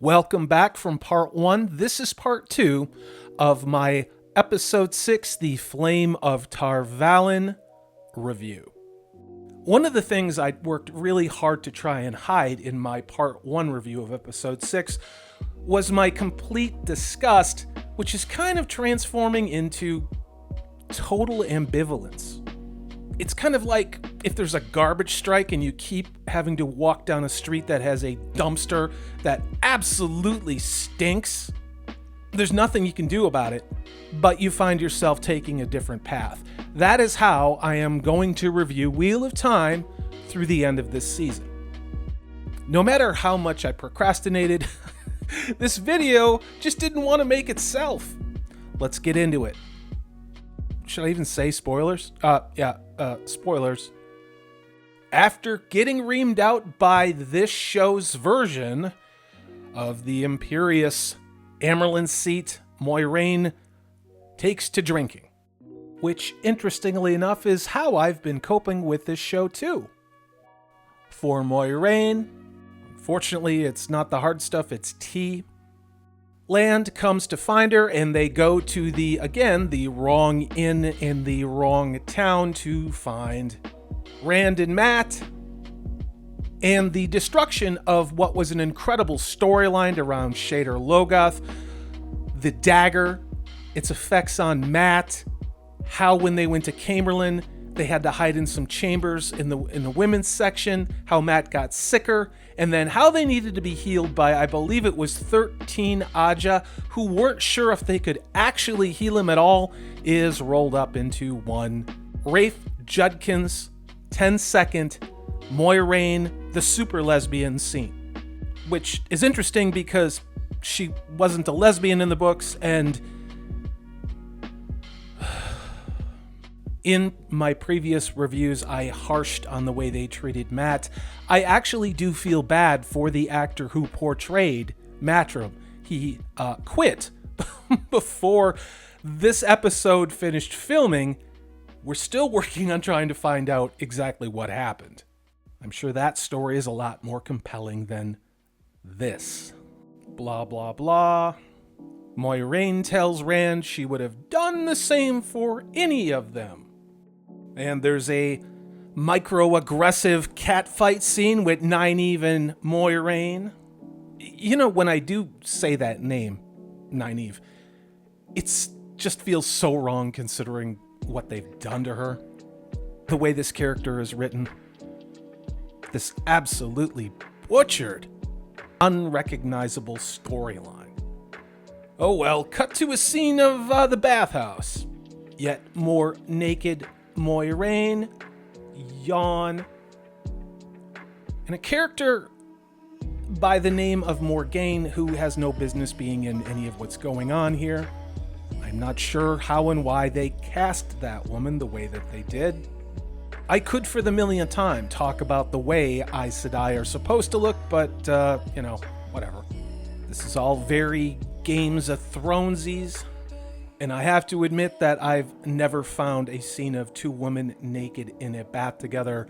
Welcome back from part 1. This is part 2 of my episode 6, the Flame of Tar Valon review. One of the things I worked really hard to try and hide in my part 1 review of episode 6 was my complete disgust, which is kind of transforming into total ambivalence. It's kind of like if there's a garbage strike and you keep having to walk down a street that has a dumpster that absolutely stinks. There's nothing you can do about it, but you find yourself taking a different path. That is how I am going to review Wheel of Time through the end of this season. No matter how much I procrastinated, this video just didn't want to make itself. Let's get into it. Should I even say spoilers? Spoilers. After getting reamed out by this show's version of the imperious Amerlin seat, Moiraine takes to drinking. Which, interestingly enough, is how I've been coping with this show too. For Moiraine, unfortunately, it's not the hard stuff, it's tea. Land comes to find her, and they go to the wrong inn in the wrong town to find Rand and Matt. And the destruction of what was an incredible storyline around Shader Logoth, the dagger, its effects on Matt, how when they went to Camerlin, they had to hide in some chambers in the women's section, how Matt got sicker, and then how they needed to be healed by, I believe it was 13 Aja, who weren't sure if they could actually heal him at all, is rolled up into one Rafe Judkins 10-second Moiraine the super lesbian scene, which is interesting because she wasn't a lesbian in the books, and in my previous reviews, I harshed on the way they treated Matt. I actually do feel bad for the actor who portrayed Matrim. He quit before this episode finished filming. We're still working on trying to find out exactly what happened. I'm sure that story is a lot more compelling than this. Blah, blah, blah. Moiraine tells Rand she would have done the same for any of them. And there's a microaggressive catfight scene with Nynaeve and Moiraine. You know, when I do say that name, Nynaeve, it just feels so wrong considering what they've done to her. The way this character is written. This absolutely butchered, unrecognizable storyline. Oh well, cut to a scene of the bathhouse. Yet more naked Moiraine, yawn, and a character by the name of Morgaine who has no business being in any of what's going on here. I'm not sure how and why they cast that woman the way that they did. I could for the millionth time talk about the way Aes Sedai are supposed to look, but, whatever. This is all very Games of Thronesies. And I have to admit that I've never found a scene of two women naked in a bath together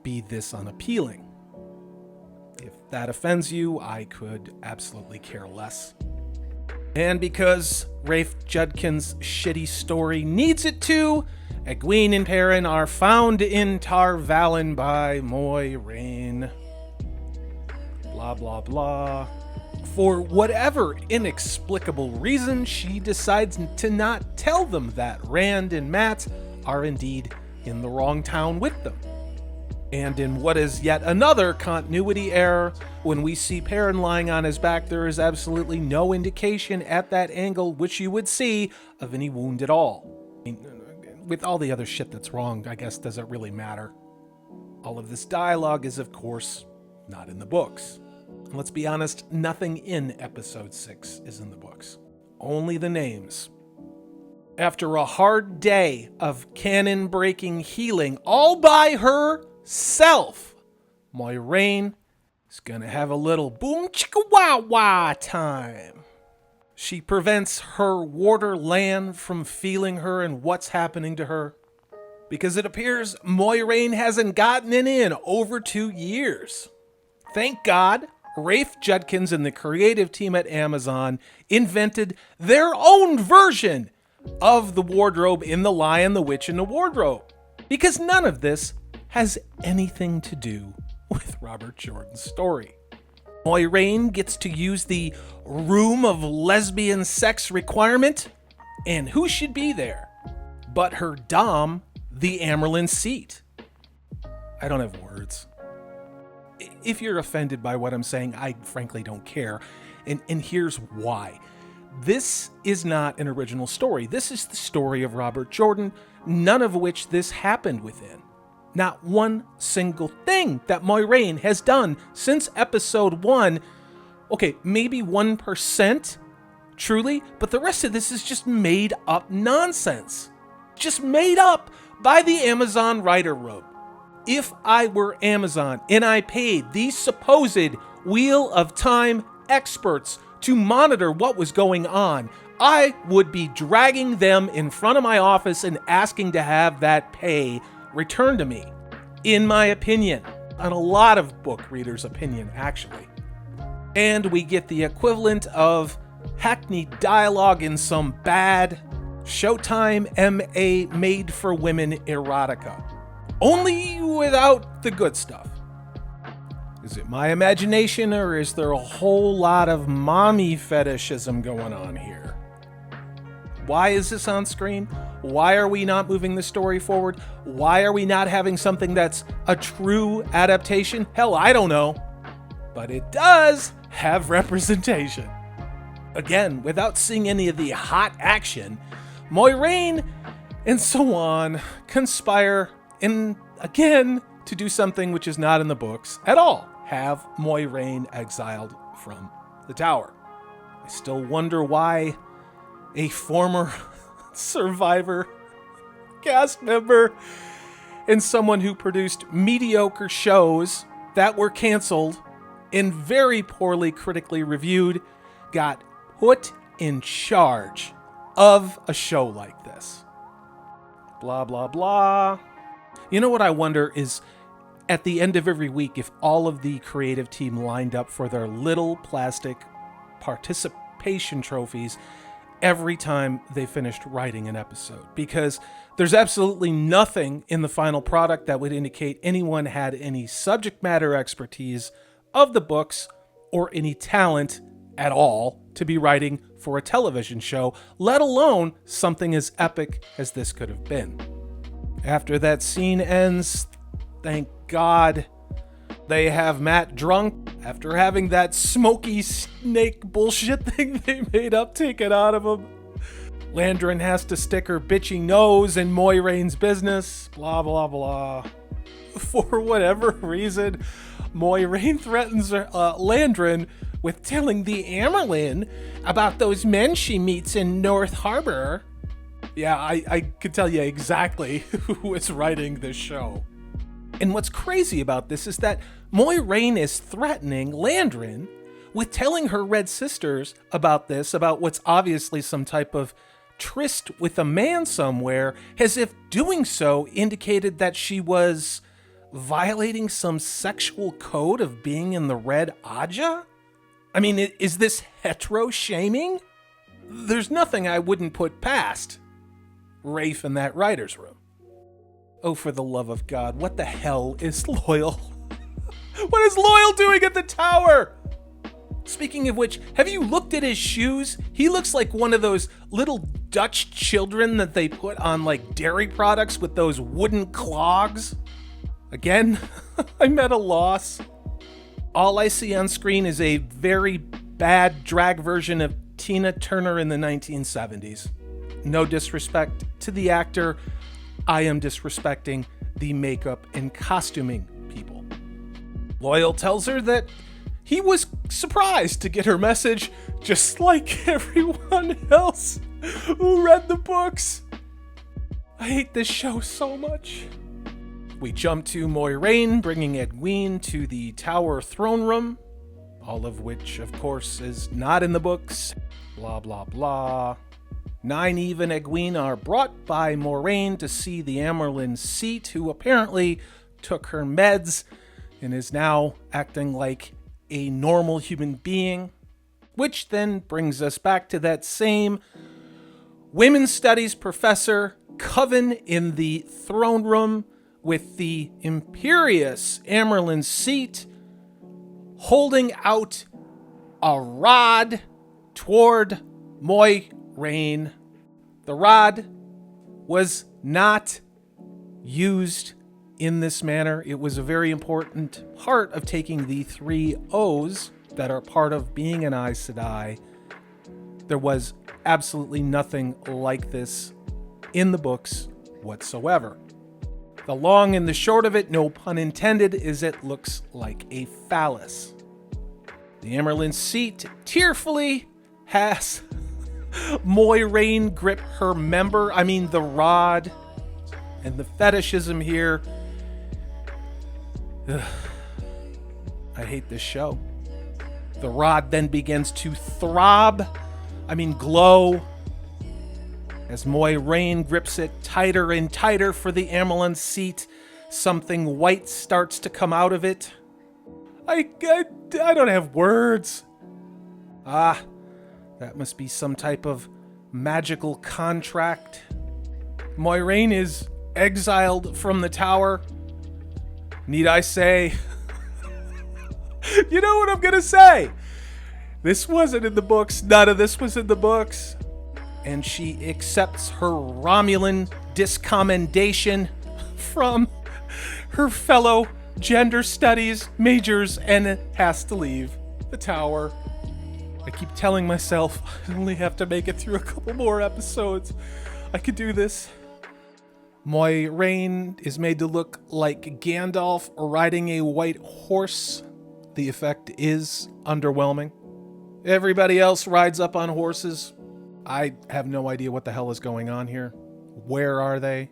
be this unappealing. If that offends you, I could absolutely care less. And because Rafe Judkins' shitty story needs it to, Egwene and Perrin are found in Tar Valon by Moiraine. Blah, blah, blah. For whatever inexplicable reason, she decides to not tell them that Rand and Matt are indeed in the wrong town with them. And in what is yet another continuity error, when we see Perrin lying on his back, there is absolutely no indication at that angle, which you would see, of any wound at all. I mean, with all the other shit that's wrong, I guess, does it really matter? All of this dialogue is, of course, not in the books. And let's be honest, nothing in episode 6 is in the books. Only the names. After a hard day of canon-breaking healing all by herself, Moiraine is gonna have a little boom chicka wah wah time. She prevents her warder Lan from feeling her and what's happening to her, because it appears Moiraine hasn't gotten it in over 2 years. Thank God, Rafe Judkins and the creative team at Amazon invented their own version of the wardrobe in The Lion, the Witch, and the Wardrobe. Because none of this has anything to do with Robert Jordan's story. Moiraine gets to use the room of lesbian sex requirement, and who should be there but her dom, the Amyrlin Seat. I don't have words. If you're offended by what I'm saying, I frankly don't care, and here's why. This is not an original story. This is the story of Robert Jordan, none of which this happened within. Not one single thing that Moiraine has done since episode 1. Okay, maybe 1%, truly, but the rest of this is just made up nonsense. Just made up by the Amazon writer room. If I were Amazon and I paid these supposed Wheel of Time experts to monitor what was going on, I would be dragging them in front of my office and asking to have that pay returned to me. In my opinion, on a lot of book readers' opinion, actually. And we get the equivalent of hackneyed dialogue in some bad Showtime MA made-for-women erotica. Only without the good stuff. Is it my imagination, or is there a whole lot of mommy fetishism going on here? Why is this on screen? Why are we not moving the story forward? Why are we not having something that's a true adaptation? Hell, I don't know. But it does have representation. Again, without seeing any of the hot action, Moiraine and so on conspire and again to do something which is not in the books at all. Have Moiraine exiled from the tower. I still wonder why a former Survivor cast member and someone who produced mediocre shows that were canceled and very poorly critically reviewed got put in charge of a show like this. Blah, blah, blah. You know what I wonder is, at the end of every week, if all of the creative team lined up for their little plastic participation trophies every time they finished writing an episode. Because there's absolutely nothing in the final product that would indicate anyone had any subject matter expertise of the books or any talent at all to be writing for a television show, let alone something as epic as this could have been. After that scene ends, thank God, they have Matt drunk after having that smoky snake bullshit thing they made up taken out of him. Landrin has to stick her bitchy nose in Moiraine's business, blah, blah, blah. For whatever reason, Moiraine threatens Landrin with telling the Amyrlin about those men she meets in North Harbor. Yeah, I could tell you exactly who is writing this show. And what's crazy about this is that Moiraine is threatening Landrin with telling her Red Sisters about this, about what's obviously some type of tryst with a man somewhere, as if doing so indicated that she was violating some sexual code of being in the Red Aja? I mean, is this hetero-shaming? There's nothing I wouldn't put past Rafe in that writer's room. Oh, for the love of God, what the hell is Loyal? What is Loyal doing at the tower? Speaking of which, have you looked at his shoes? He looks like one of those little Dutch children that they put on like dairy products with those wooden clogs. Again, I'm at a loss. All I see on screen is a very bad drag version of Tina Turner in the 1970s. No disrespect to the actor, I am disrespecting the makeup and costuming people. Loyal tells her that he was surprised to get her message, just like everyone else who read the books. I hate this show so much. We jump to Moiraine bringing Egwene to the tower throne room, all of which, of course, is not in the books. Blah, blah, blah. Nynaeve and Egwene are brought by Moiraine to see the Amyrlin Seat, who apparently took her meds and is now acting like a normal human being, which then brings us back to that same women's studies professor coven in the throne room with the imperious Amerlin seat holding out a rod toward Moiraine. The rod was not used in this manner. It was a very important part of taking the 3 O's that are part of being an Aes Sedai. There was absolutely nothing like this in the books whatsoever. The long and the short of it, no pun intended, is it looks like a phallus. The Amerlin seat tearfully has Moiraine grip her member. I mean, the rod and the fetishism here. Ugh. I hate this show. The rod then begins to throb, glow, as Moiraine grips it tighter and tighter for the Amerlin seat. Something white starts to come out of it. I don't have words. That must be some type of magical contract. Moiraine is exiled from the tower. Need I say? You know what I'm gonna say? This wasn't in the books. None of this was in the books. And she accepts her Romulan discommendation from her fellow gender studies majors and has to leave the tower. I keep telling myself I only have to make it through a couple more episodes. I could do this. Moiraine is made to look like Gandalf riding a white horse. The effect is underwhelming. Everybody else rides up on horses. I have no idea what the hell is going on here. Where are they?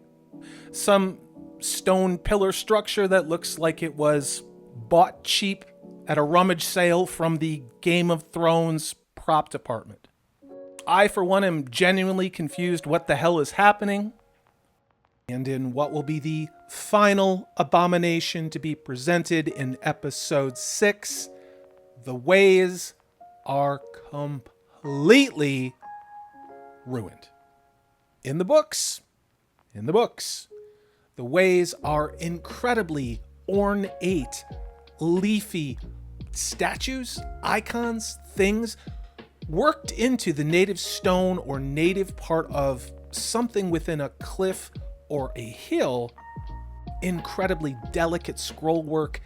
Some stone pillar structure that looks like it was bought cheap at a rummage sale from the Game of Thrones prop department. I, for one, am genuinely confused what the hell is happening. And in what will be the final abomination to be presented in episode 6, the ways are completely ruined. In the books, the ways are incredibly ornate, leafy statues, icons, things worked into the native stone or native part of something within a cliff or a hill. Incredibly delicate scroll work,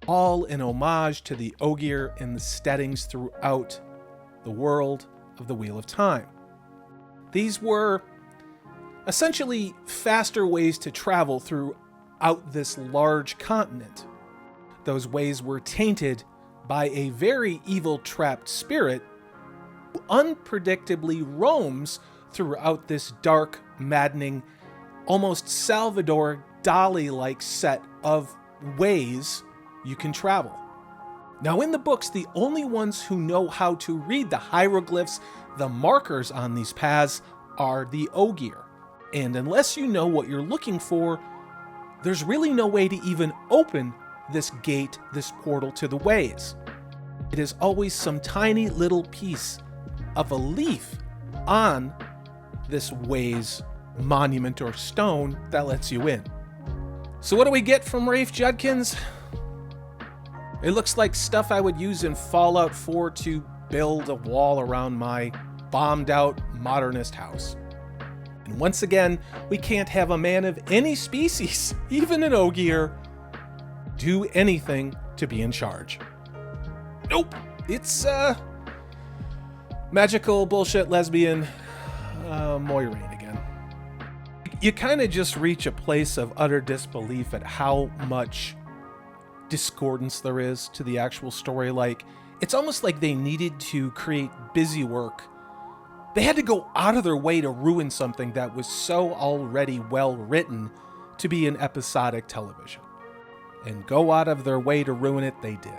all in homage to the Ogier and the steadings throughout the world of the Wheel of Time. These were essentially faster ways to travel throughout this large continent. Those ways were tainted by a very evil trapped spirit who unpredictably roams throughout this dark, maddening, almost Salvador Dali-like set of ways you can travel. Now, in the books, the only ones who know how to read the hieroglyphs, the markers on these paths, are the Ogier. And unless you know what you're looking for, there's really no way to even open this gate, this portal to the ways. It is always some tiny little piece of a leaf on this ways monument or stone that lets you in. So what do we get from Rafe Judkins? It looks like stuff I would use in Fallout 4 to build a wall around my bombed out modernist house. And once again, we can't have a man of any species, even an Ogier, do anything to be in charge. Nope. It's magical bullshit lesbian Moiraine again. You kind of just reach a place of utter disbelief at how much discordance there is to the actual story. Like, it's almost like they needed to create busy work. They had to go out of their way to ruin something that was so already well written to be an episodic television. And go out of their way to ruin it, they did.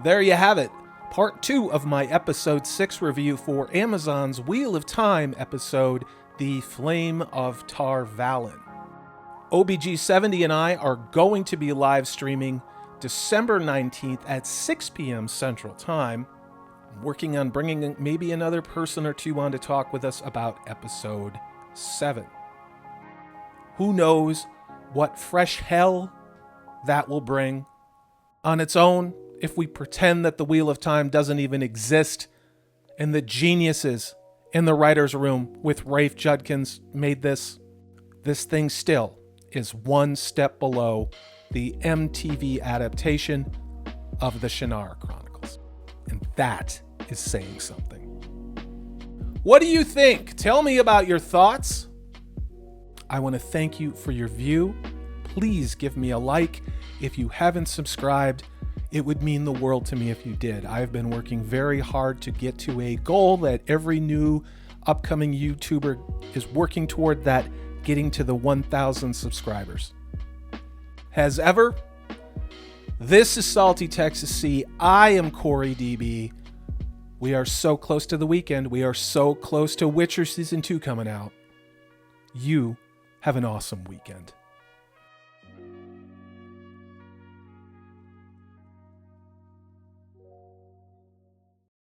There you have it. Part 2 of my episode 6 review for Amazon's Wheel of Time episode, The Flame of Tar Valon. OBG70 and I are going to be live streaming December 19th at 6 p.m. Central Time. I'm working on bringing maybe another person or two on to talk with us about episode 7. Who knows what fresh hell that will bring on its own if we pretend that the Wheel of Time doesn't even exist and the geniuses in the writer's room with Rafe Judkins made this. This thing still is one step below the MTV adaptation of the Shannara Chronicles. And that is saying something. What do you think? Tell me about your thoughts. I want to thank you for your view. Please give me a like. If you haven't subscribed, it would mean the world to me if you did. I've been working very hard to get to a goal that every new upcoming YouTuber is working toward, that getting to the 1,000 subscribers. As ever, this is Salty Texas C. I am Corey DB. We are so close to the weekend. We are so close to Witcher Season 2 coming out. You have an awesome weekend.